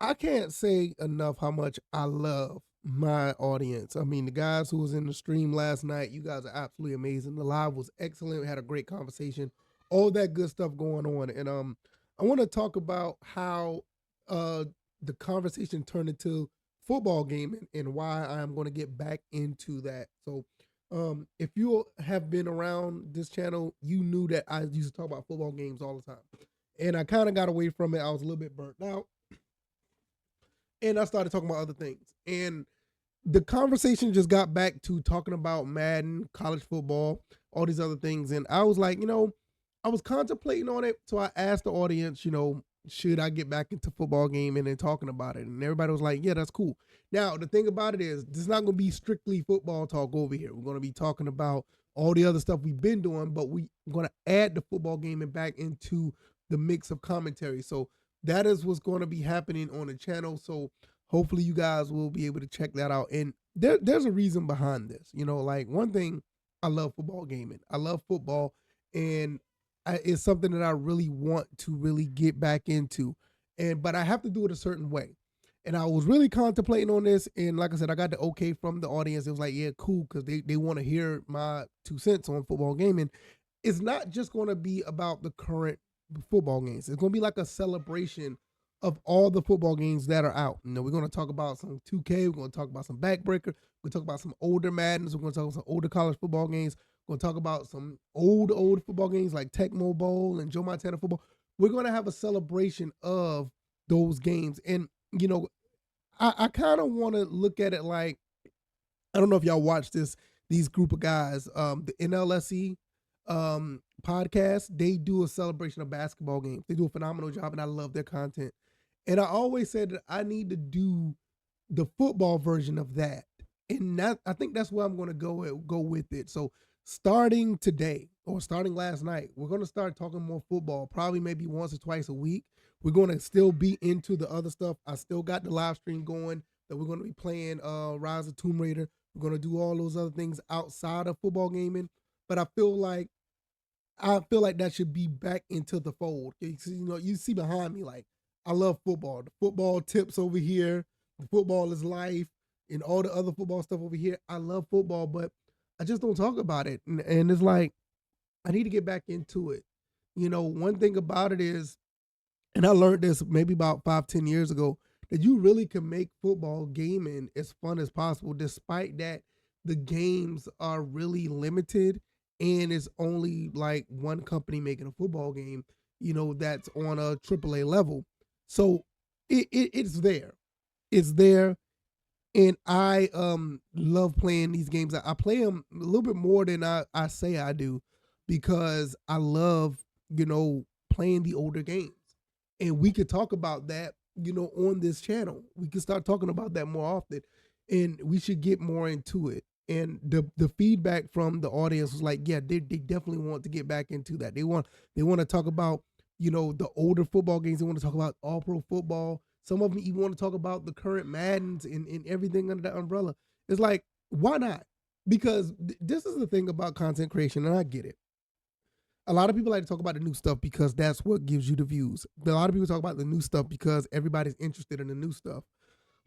I can't say enough how much I love my audience. I mean, the guys who was in the stream last night, you guys are absolutely amazing. The live was excellent. We had a great conversation, all that good stuff going on. And I want to talk about how uh the conversation turned into football gaming and why I'm going to get back into that. So, if you have been around this channel, you knew that I used to talk about football games all the time. And I kind of got away from it. I was a little bit burnt out and I started talking about other things. And the conversation just got back to talking about Madden, college football, all these other things. And I was like, I was contemplating on it. So I asked the audience, should I get back into football gaming and talking about it? And everybody was like, yeah, that's cool. Now, the thing about it is, this is not going to be strictly football talk over here. We're going to be talking about all the other stuff we've been doing, but we're going to add the football gaming back into the mix of commentary. So that is what's going to be happening on the channel. So hopefully you guys will be able to check that out. And there's a reason behind this. Like one thing, I love football gaming. I love football, and it's something that I really want to really get back into. But I have to do it a certain way. And I was really contemplating on this, and like I said, I got the okay from the audience. It was like, yeah, cool, because they want to hear my 2 cents on football gaming. It's not just going to be about the current football games. It's going to be like a celebration of all the football games that are out. We're going to talk about some 2K. We're going to talk about some Backbreaker. We're going to talk about some older Maddens. We're going to talk about some older college football games. We're going to talk about some old football games like Tecmo Bowl and Joe Montana football. We're going to have a celebration of those games. And, I kind of want to look at it like, I don't know if y'all watch these group of guys, the NLSE podcast. They do a celebration of basketball games. They do a phenomenal job, and I love their content. And I always said that I need to do the football version of that, and I think that's where I'm going to go with it. So starting today or starting last night, we're going to start talking more football. Probably maybe once or twice a week. We're going to still be into the other stuff. I still got the live stream going that we're going to be playing Rise of Tomb Raider. We're going to do all those other things outside of football gaming. But I feel like that should be back into the fold. You see behind me, like, I love football. The football tips over here, the football is life, and all the other football stuff over here. I love football, but I just don't talk about it. And it's like, I need to get back into it. One thing about it is, and I learned this maybe about 5, 10 years ago, that you really can make football gaming as fun as possible, despite that the games are really limited and it's only like one company making a football game, that's on a AAA level. So it's there. It's there. And I love playing these games. I play them a little bit more than I say I do, because I love, playing the older games. And we could talk about that, on this channel. We could start talking about that more often, and we should get more into it. And the feedback from the audience was like, yeah, they definitely want to get back into that. They want to talk about, the older football games. They want to talk about all pro football. Some of them even want to talk about the current Maddens and everything under that umbrella. It's like, why not? Because this is the thing about content creation, and I get it. A lot of people like to talk about the new stuff because that's what gives you the views. A lot of people talk about the new stuff because everybody's interested in the new stuff.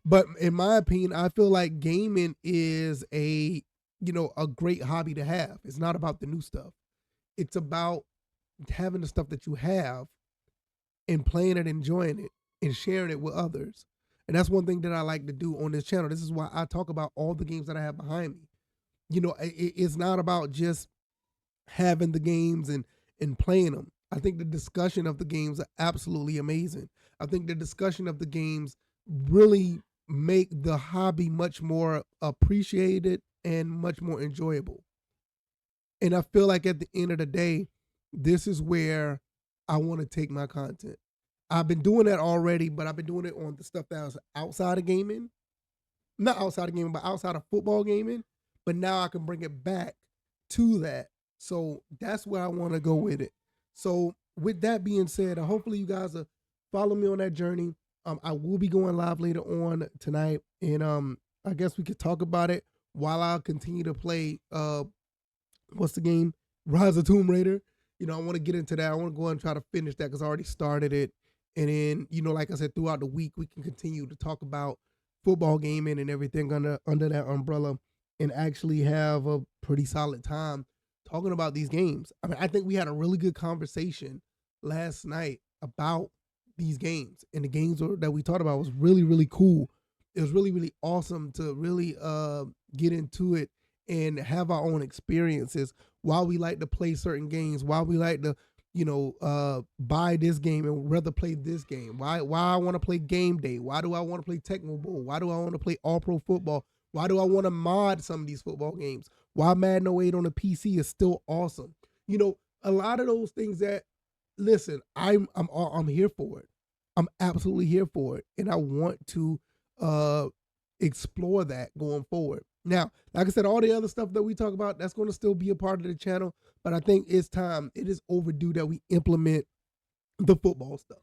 But in my opinion, I feel like gaming is a great hobby to have. It's not about the new stuff. It's about having the stuff that you have and playing it, enjoying it, and sharing it with others. And that's one thing that I like to do on this channel. This is why I talk about all the games that I have behind me. It's not about just having the games and playing them. I think the discussion of the games are absolutely amazing. I think the discussion of the games really make the hobby much more appreciated and much more enjoyable. And I feel like at the end of the day, this is where I want to take my content. I've been doing that already, but I've been doing it on the stuff that was outside of gaming. Not outside of gaming, but outside of football gaming. But now I can bring it back to that. So that's where I want to go with it. So with that being said, hopefully you guys will follow me on that journey. I will be going live later on tonight, and I guess we could talk about it while I continue to play. What's the game? Rise of Tomb Raider. I want to get into that. I want to go and try to finish that because I already started it, And then, like I said, throughout the week, we can continue to talk about football gaming and everything under that umbrella, and actually have a pretty solid time talking about these games. I mean, I think we had a really good conversation last night about these games, and the games that we talked about was really, really cool. It was really, really awesome to really get into it and have our own experiences, why we like to play certain games, why we like to buy this game and rather play this game. Why I want to play game day? Why do I want to play Tecmo Bowl? Why do I want to play All Pro Football? Why do I want to mod some of these football games? Why Madden 08 on the PC is still awesome? A lot of those things that, listen, I'm here for it. I'm absolutely here for it, and I want to explore that going forward. Now, like I said, all the other stuff that we talk about, that's going to still be a part of the channel, but I think it's time. It is overdue that we implement the football stuff.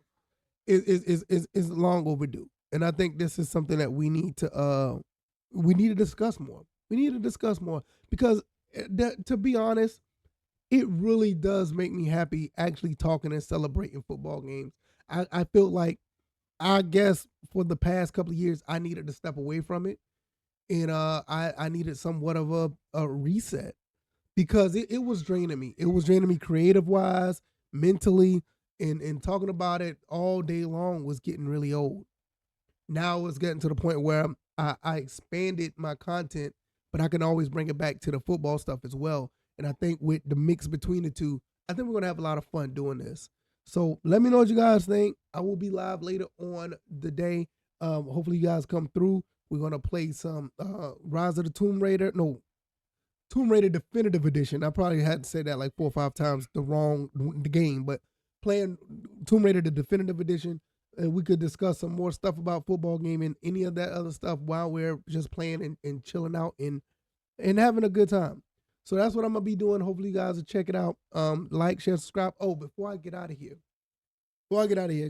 Is long overdue, and I think this is something that we need to discuss more. We need to discuss more because, to be honest, it really does make me happy actually talking and celebrating football games. I feel like, I guess, for the past couple of years I needed to step away from it, and I needed somewhat of a reset because it was draining me. It was draining me creative wise, mentally, and talking about it all day long was getting really old. Now it's getting to the point where I expanded my content, but I can always bring it back to the football stuff as well. And I think with the mix between the two, I think we're gonna have a lot of fun doing this. So let me know what you guys think. I will be live later on the day. Hopefully you guys come through. We're gonna play some Rise of the Tomb Raider. No, Tomb Raider Definitive Edition. I probably had to say that like 4 or 5 times the game, but playing Tomb Raider the Definitive Edition, and we could discuss some more stuff about football game and any of that other stuff while we're just playing and chilling out and having a good time. So that's what I'm gonna be doing. Hopefully you guys will check it out. Like, share, subscribe. Oh, before I get out of here,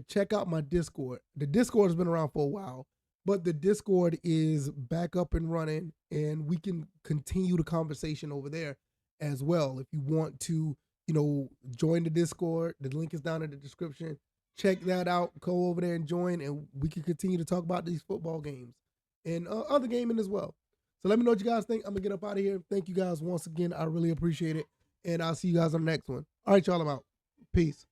check out my Discord. The Discord has been around for a while, but the Discord is back up and running, and we can continue the conversation over there as well. If you want to, join the Discord, the link is down in the description. Check that out. Go over there and join, and we can continue to talk about these football games and other gaming as well. So let me know what you guys think. I'm gonna get up out of here. Thank you guys once again. I really appreciate it, and I'll see you guys on the next one. All right, y'all. I'm out. Peace.